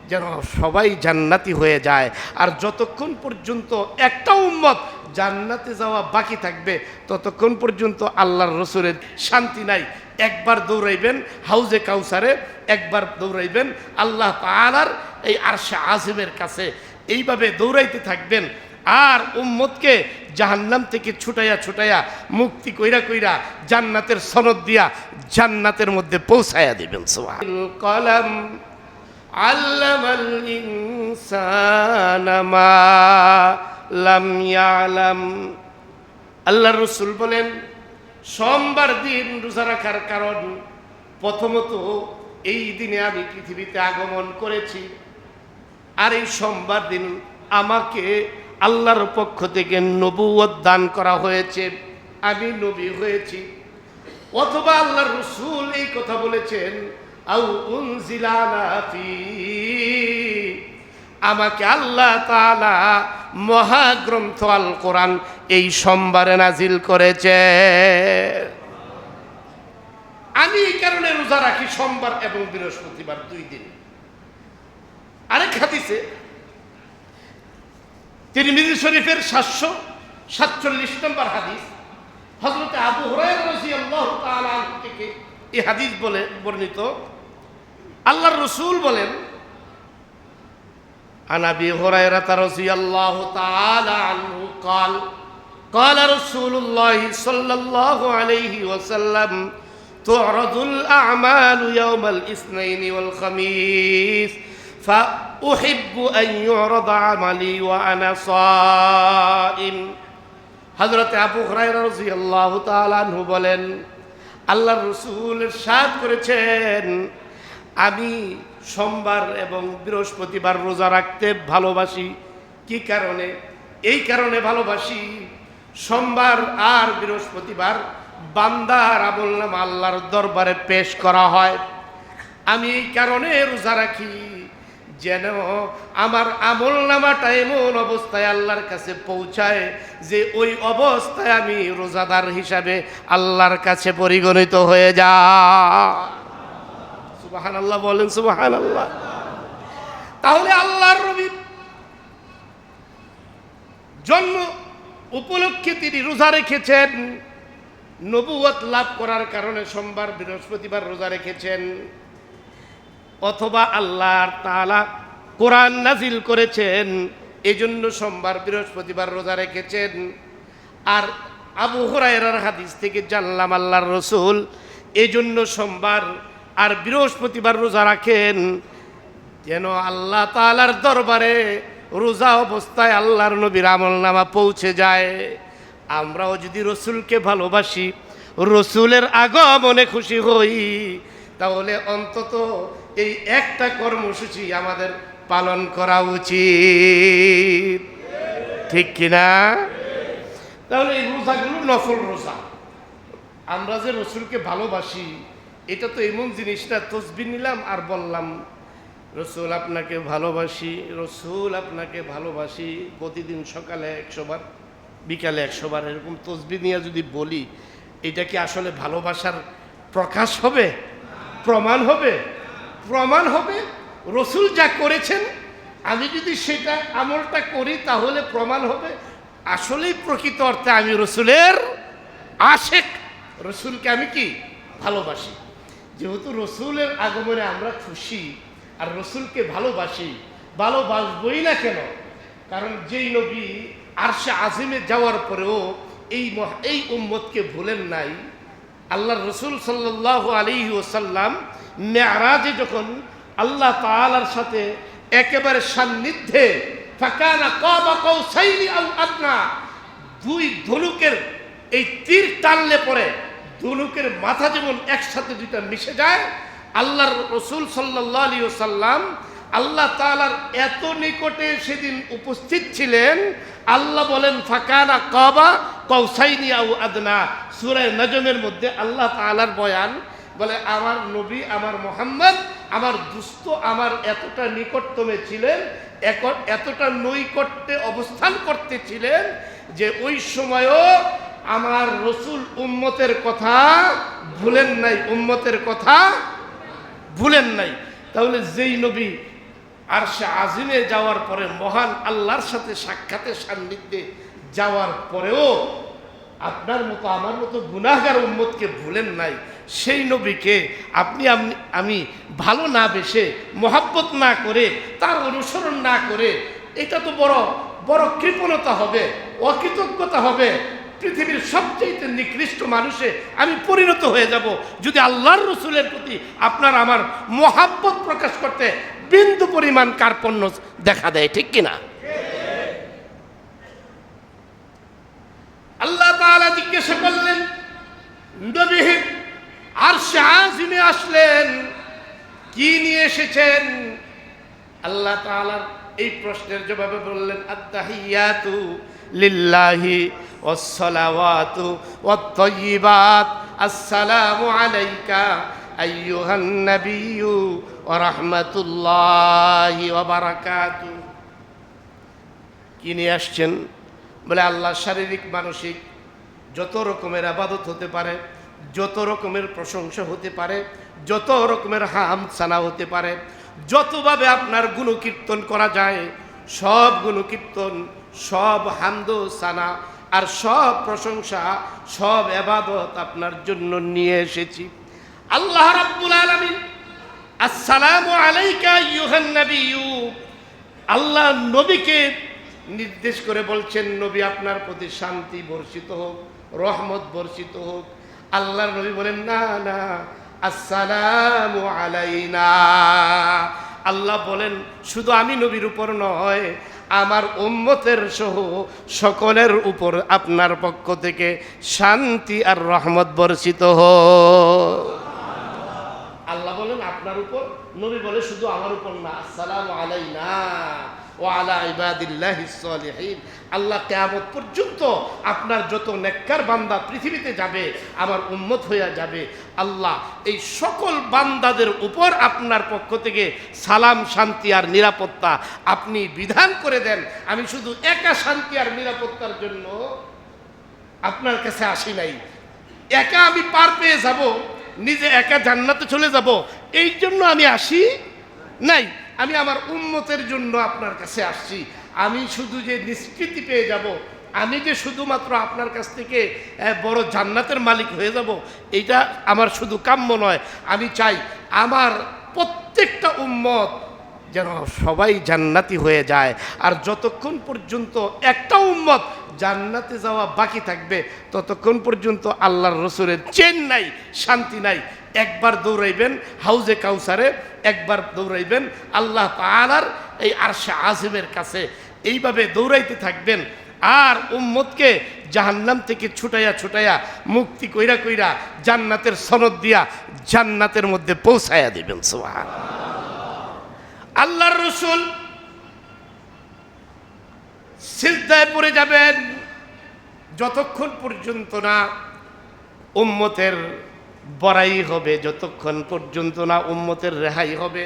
যেন সবাই জান্নাতি হয়ে যায়। আর যতক্ষণ পর্যন্ত একটা উম্মত জান্নাতে যাওয়া বাকি থাকবে ততক্ষণ পর্যন্ত আল্লাহর রসুলের শান্তি নাই। একবার দৌড়াইবেন হাউজে কাউসারে, একবার দৌড়াইবেন আল্লাহ তাআলার এই আরশে আজিমের কাছে, এইভাবে দৌড়াইতে থাকবেন। আর উম্মতকে জাহান্নাম থেকে ছুটাইয়া মুক্তি কইরা কইরা জান্নাতের সনদ দিয়া জান্নাতের মধ্যে পৌঁছায়া দিবেন। সুবহানাল কলম আল্লামাল ইনসানা মা লাম ইয়ালাম। আল্লাহর রাসূল বলেন সোমবার দিন রোজা রাখার কারণ, প্রথমত এই দিনে আমি পৃথিবীতে আগমন করেছি, আর এই সোমবার দিন আমাকে আল্লাহর পক্ষ থেকে নবুয়ত দান করা হয়েছে, আমি নবী হয়েছি। অথবা আল্লাহর রাসূল এই কথা বলেছেন আউ উনজিলা আলা ফি, আমাকে আল্লাহ তাআলা মহাগ্রন্থ আল কোরআন এই সোমবারে নাজিল করেছে। আমি এই কারণে রোজা রাখি সোমবার এবং বৃহস্পতিবার 2 দিন। আরেক হাদিসে তিরমিজি শরীফের 747 নম্বর হাদিস, হযরত আবু হুরায়রা রাদিয়াল্লাহু তাআলা আনহু থেকে এই হাদিস বলে বর্ণিত, আল্লাহর রাসূল বলেন আন আবি হুরায়রা রাদিয়াল্লাহু তাআলা আনহু قال قال رسول الله صلى الله عليه وسلم تعرض الأعمال يوم الاثنين والخميس فأحب أن يعرض عملي وأنا صائم। হযরত আবু হুরায়রা রাদিয়াল্লাহু তাআলা আনহু বলেন আল্লাহর রাসূল ইরশাদ করেছেন আমি সোমবার এবং বৃহস্পতিবার রোজা রাখতে ভালোবাসি। কি কারণে? এই কারণে ভালোবাসি, সোমবার আর বৃহস্পতিবার বান্দার আমলনামা আল্লাহর দরবারে পেশ করা হয়। আমি এই কারণে রোজা রাখি যেন আমার আমলনামাটা এমন অবস্থায় আল্লাহর কাছে পৌঁছায় যে ওই অবস্থায় আমি রোজাদার হিসাবে আল্লাহর কাছে পরিগণিত হয়ে যায়। সুবহানাল্লাহ বলেন, সুবহানাল্লাহ। তাহলে আল্লাহর নবী জন্ম উপলক্ষে তিনি রোজা রেখেছেন, নবুয়ত লাভ করার কারণে সোমবার বৃহস্পতিবার রোজা রেখেছেন। অথবা আল্লাহ তাআলা কোরআন নাজিল করেছেন এজন্য সোমবার বৃহস্পতিবার রোজা রেখেছেন। আর আবু হুরায়রার হাদিস থেকে জানলাম আল্লাহর রাসূল এজন্য সোমবার আর বৃহস্পতিবার রোজা রাখেন যেন আল্লাহ তাআলার দরবারে রোজা অবস্থায় আল্লাহর নবীর আমলনামা পৌঁছে যায়। আমরাও যদি রসুলকে ভালোবাসি, রসুলের আগমনে খুশি হই, তাহলে অন্তত এই একটা কর্মসূচি আমাদের পালন করা উচিত, ঠিক কিনা? তাহলে এই রোজাগুলো নফল রোজা। আমরা যে রসুলকে ভালোবাসি এটা তো এমন জিনিস না তসবিহ নিলাম আর বললাম রসুল আপনাকে ভালোবাসি, রসুল আপনাকে ভালোবাসি, প্রতিদিন সকালে 100 বার বিকালে 100 বার এরকম তসবিহ নিয়ে যদি বলি এটা কি আসলে ভালোবাসার প্রকাশ হবে? প্রমাণ হবে? প্রমাণ হবে রসুল যা করেছেন আমি যদি সেটা আমলটা করি তাহলে প্রমাণ হবে আসলেই প্রকৃত অর্থে আমি রসুলের আশেক, রসুলকে আমি কি ভালোবাসি। যেহেতু রসুলের আগমনে আমরা খুশি আর রসুলকে ভালোবাসি, ভালোবাসবই না কেন? কারণ যেই নবী আরশে আজিমে যাওয়ার পরেও এই উম্মতকে ভুলেন নাই। আল্লাহর রসুল সাল্লাল্লাহু আলাইহি ওয়াসাল্লাম মেরাজে যখন আল্লাহ তাআলার সাথে একেবারে সান্নিধ্যে ফাকানা কাবা কাউসাইনি আও আদনা, 2 ধনুকের এই তীর টানলে পরে ধনুকের মাথা যেমন একসাথে 2টা মিশে যায়, আল্লাহর রসুল সাল্লাল্লাহু আলাইহি ওয়াসাল্লাম আল্লাহ তাআলার এত নিকটে সেদিন উপস্থিত ছিলেন। আল্লাহ বলেন ফাকানা কাবা কাউসাইনি আও আদনা, সূরা নজমের মধ্যে আল্লাহ তাআলার বয়ান বলে আমার নবী আমার মুহাম্মদ আমার দুস্থ আমার এতটা নিকটতমে ছিলেন, এতটা নৈকট্যে অবস্থান করতেছিলেন যে ওই সময়ও আমার রসুল উম্মতের কথা ভুলেন নাই, উম্মতের কথা ভুলেন নাই। তাহলে যেই নবী আরশে আজিমে যাওয়ার পরে মহান আল্লাহর সাথে সাক্ষাতের সান্নিধ্যে যাওয়ার পরেও আপনার মতো আমার মতো গুনাহগার উম্মতকে ভুলেন নাই। সেই নবীকে আপনি আমি ভালো না বেসে, মহাব্বত না করে, তার অনুসরণ না করে, এটা তো বড় বড় কৃপণতা হবে, অকৃতজ্ঞতা হবে। পৃথিবীর সবচেয়ে নিকৃষ্ট মানুষে আমি পরিণত হয়ে যাব যদি আল্লাহর রসুলের প্রতি আপনার আমার মহাব্বত প্রকাশ করতে বিন্দু পরিমাণ কার্পণ্য দেখা দেয়, ঠিক কিনা? আল্লাহ তাআলা জিজ্ঞাসা করলেন, নবী আরশে আজিমে আসলেন, কি নিয়ে এসেছেন? আল্লাহ তাআলার এই প্রশ্নের জবাবে বললেন, আত-তাহিয়াতু লিল্লাহি ওয়াস-সালাওয়াতু ওয়াত-তাইয়্যিবাত, আসসালামু আলাইকা আইয়ুহান নাবিয়্যু ওয়া রাহমাতুল্লাহি ওয়া বারাকাতুহু। কি নিয়ে আসছেন? বলে আল্লাহ শারীরিক মানসিক যত রকমের ইবাদত হতে পারে, যত রকমের প্রশংসা হতে পারে, যত রকমের হামদ সানা হতে পারে, যতভাবে আপনার গুণকীর্তন করা যায়, সব গুণকীর্তন, সব হামদ সানা আর সব প্রশংসা, সব ইবাদত আপনার জন্য নিয়ে এসেছি। আল্লাহ রাব্বুল আলামিন আসসালামু আলাইকা আইয়ুহান নাবিয়্যু, আল্লাহ নবীকে নির্দেশ করে বলছেন, নবী আপনার প্রতি শান্তি বর্ষিত হোক, রহমত বর্ষিত হোক। আল্লাহর নবী বলেন, না না, আসসালামু আলাইনা। আল্লাহ বলেন, শুধু আমি নবীর উপর নয়, আমার উম্মতের সহ সকলের উপর আপনার পক্ষ থেকে শান্তি আর রহমত বর্ষিত হোক। আল্লাহ বলেন আপনার উপর, নবী বলে শুধু আমার উপর না, আসসালামু আলাইনা ওয়া আলা ইবাদিল্লাহিস সালিহিন। আল্লাহ কিয়ামত পর্যন্ত আপনার যত নেককার বান্দা পৃথিবীতে যাবে, আমার উম্মত হইয়া যাবে, আল্লাহ এই সকল বান্দাদের উপর আপনার পক্ষ থেকে সালাম, শান্তি আর নিরাপত্তা আপনি বিধান করে দেন। আমি শুধু একা শান্তি আর নিরাপত্তার জন্য আপনার কাছে আসি নাই, একা আমি পার পেয়ে যাব, নিজে একা জান্নাতে চলে যাব, এই জন্য আমি আসি নাই। আমি আমার উম্মতের জন্য আপনার কাছে আসছি। আমি শুধু যে নিষ্কৃতি পেয়ে যাব, আমি যে শুধুমাত্র আপনার কাছ থেকে বড় জান্নাতের মালিক হয়ে যাব, এইটা আমার শুধু কাম্য নয়। আমি চাই আমার প্রত্যেকটা উম্মত যেন সবাই জান্নাতি হয়ে যায়। আর যতক্ষণ পর্যন্ত একটা উম্মত জান্নাতে যাওয়া বাকি থাকবে, ততক্ষণ পর্যন্ত আল্লাহর রসুলের চেন নাই, শান্তি নাই। একবার দৌড়াইবেন হাউজে কাউসারে, একবার দৌড়াইবেন আল্লাহ তাআলার এই আরশে আজিমের কাছে, এইভাবে দৌড়াইতে থাকবেন। আর উম্মতকে জাহান্নাম থেকে ছুটাইয়া ছুটাইয়া, মুক্তি কইরা কইরা, জান্নাতের সনদ দিয়া জান্নাতের মধ্যে পৌঁছাইয়া দিবেন। সুবহানাল্লাহ। আল্লাহর রসুল সিজদায় পড়ে যাবেন যতক্ষণ পর্যন্ত না উম্মতের বড়াই হবে, যতক্ষণ পর্যন্ত না উম্মতের রেহাই হবে,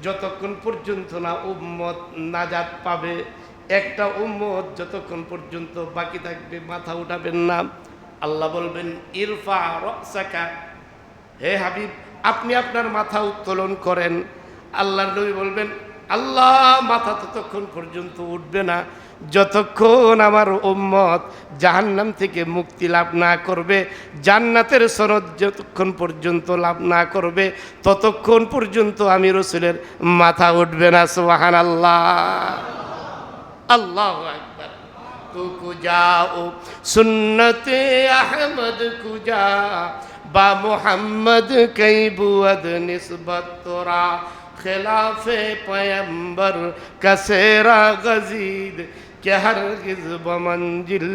যতক্ষণ পর্যন্ত না উম্মত নাজাত পাবে। একটা উম্মত যতক্ষণ পর্যন্ত বাকি থাকবে, মাথা উঠাবেন না। আল্লাহ বলবেন, ইরফা রাসাকা, হে হাবিব আপনি আপনার মাথা উত্তোলন করেন। আল্লাহর নবী বলবেন, আল্লাহ মাথা ততক্ষণ পর্যন্ত উঠবে না যতক্ষণ আমার উম্মত জাহান্নাম থেকে মুক্তি লাভ না করবে, জান্নাতের সনদ যতক্ষণ পর্যন্ত লাভ না করবে, ততক্ষণ পর্যন্ত আমি রসুলের মাথা উঠবে না। সুবহানাল্লাহ, আল্লাহু আকবার। তু কুজাও সুন্নতে আহমদ কুজা, বা মুহাম্মদ কই বুয়দ নিসবত তোরা, खिलाफे पैगंबर कसेरा गजीद के हरगिज बमंजिल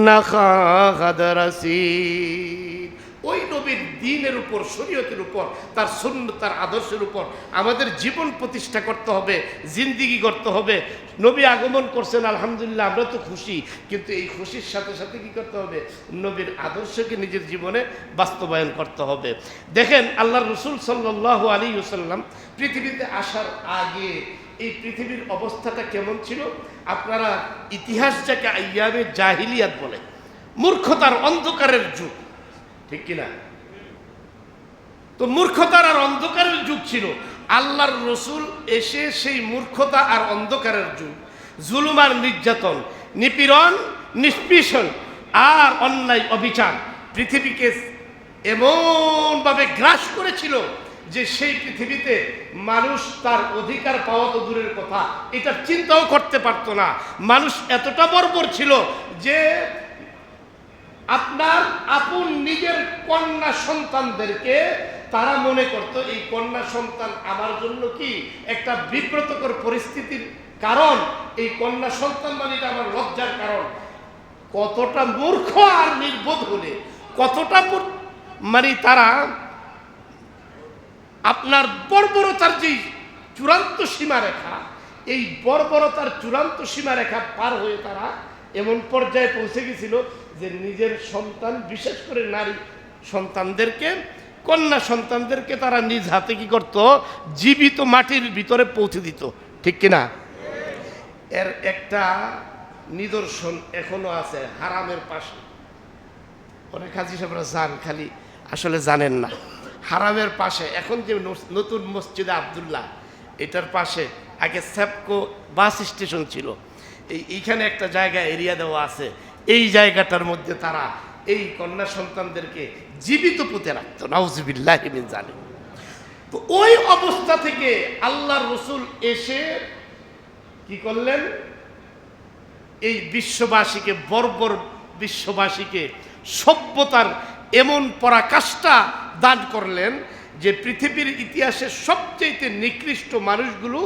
नखाद रसीद। ওই নবীর দ্বীনের উপর, শরীয়তের উপর, তার সুন্নাত, তার আদর্শের উপর আমাদের জীবন প্রতিষ্ঠা করতে হবে, জিন্দিগি করতে হবে। নবী আগমন করছেন, আলহামদুলিল্লাহ, আমরা তো খুশি, কিন্তু এই খুশির সাথে সাথে কি করতে হবে? নবীর আদর্শকে নিজের জীবনে বাস্তবায়ন করতে হবে। দেখেন আল্লাহর রাসূল সাল্লাল্লাহু আলাইহি ওয়াসাল্লাম পৃথিবীতে আসার আগে এই পৃথিবীর অবস্থাটা কেমন ছিল? আপনারা ইতিহাস যাকে আইয়ামে জাহিলিয়াত বলে, মূর্খতার অন্ধকারের যুগ, ঠিক কিনা? তো মূর্খতার আর অন্ধকারের যুগ ছিল। আল্লাহর রসুল এসে সেই মূর্খতা আর অন্ধকারের যুগ, জুলুম আর নির্যাতন, নিপীড়ন, নিষ্পীষণ আর অন্যায় অবিচার পৃথিবীকে এমনভাবে গ্রাস করেছিল যে সেই পৃথিবীতে মানুষ তার অধিকার পাওয়া তো দূরের কথা, এটা চিন্তাও করতে পারতো না। মানুষ এতটা বর্বর ছিল যে আপনার আপন নিজের কন্যা সন্তানদেরকে তারা মনে করত এই কন্যা সন্তান আমার জন্য কি একটা বিব্রতকর পরিস্থিতির কারণ, এই কন্যা সন্তান মানে এটা আমার লজ্জার কারণ। কতটা মূর্খ আর নির্বোধ হলে, কতটা মানে তারা আপনার বর্বরতার যে চূড়ান্ত সীমারেখা, এই বর্বরতার চূড়ান্ত সীমারেখা পার হয়ে তারা এমন পর্যায়ে পৌঁছে গেছিল যে নিজের সন্তান, বিশেষ করে নারী সন্তানদেরকে, কন্যা সন্তানদেরকে তারা নিজ হাতে কি করত, জীবিত মাটির ভিতরে পৌঁছে দিত। ঠিক কিনা? এর একটা নিদর্শন এখনো আছে হারামের পাশে। অনেক হাজি সাহেবরা যান, খালি আসলে জানেন না। হারামের পাশে এখন যে নতুন মসজিদে আব্দুল্লাহ, এটার পাশে আগে স্যাপকো বাস স্টেশন ছিল, এইখানে একটা জায়গা এরিয়া দেওয়া আছে। এই জায়গাটার মধ্যে তারা এই কন্যা সন্তানদেরকে জীবিত পুঁতে রাখত। নাউজুবিল্লাহি মিন জালিক। তো ওই অবস্থা থেকে আল্লাহর রাসূল এসে কি করলেন, এই বিশ্ববাসীকে, বর্বর বিশ্ববাসীকে সভ্যতার এমন পরাকাষ্ঠা দান করলেন যে পৃথিবীর ইতিহাসে সবচেয়ে নিকৃষ্ট মানুষগুলো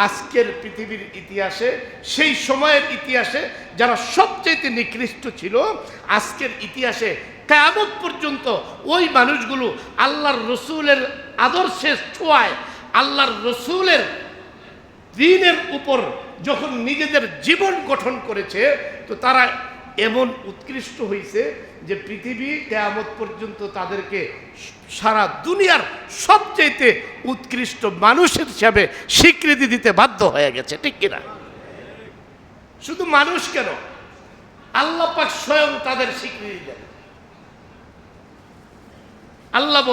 আজকের পৃথিবীর ইতিহাসে, সেই সময়ের ইতিহাসে যারা সবচেয়ে নিকৃষ্ট ছিল, আজকের ইতিহাসে কিয়ামত পর্যন্ত ওই মানুষগুলো আল্লাহর রসুলের আদর্শের ছোঁয়ায়, আল্লাহর রসুলের দ্বীনের উপর যখন নিজেদের জীবন গঠন করেছে, তো তারা এমন উৎকৃষ্ট হয়েছে যে পৃথিবী কিয়ামত পর্যন্ত তাদেরকে সারা দুনিয়ার সবচেয়ে উৎকৃষ্ট মানুষের হিসাবে স্বীকৃতি দিতে বাধ্য হয়ে গেছে। ঠিক কিনা? শুধু মানুষ কেন, আল্লাহ পাক স্বয়ং তাদের স্বীকৃতি দেন। আল্লাহ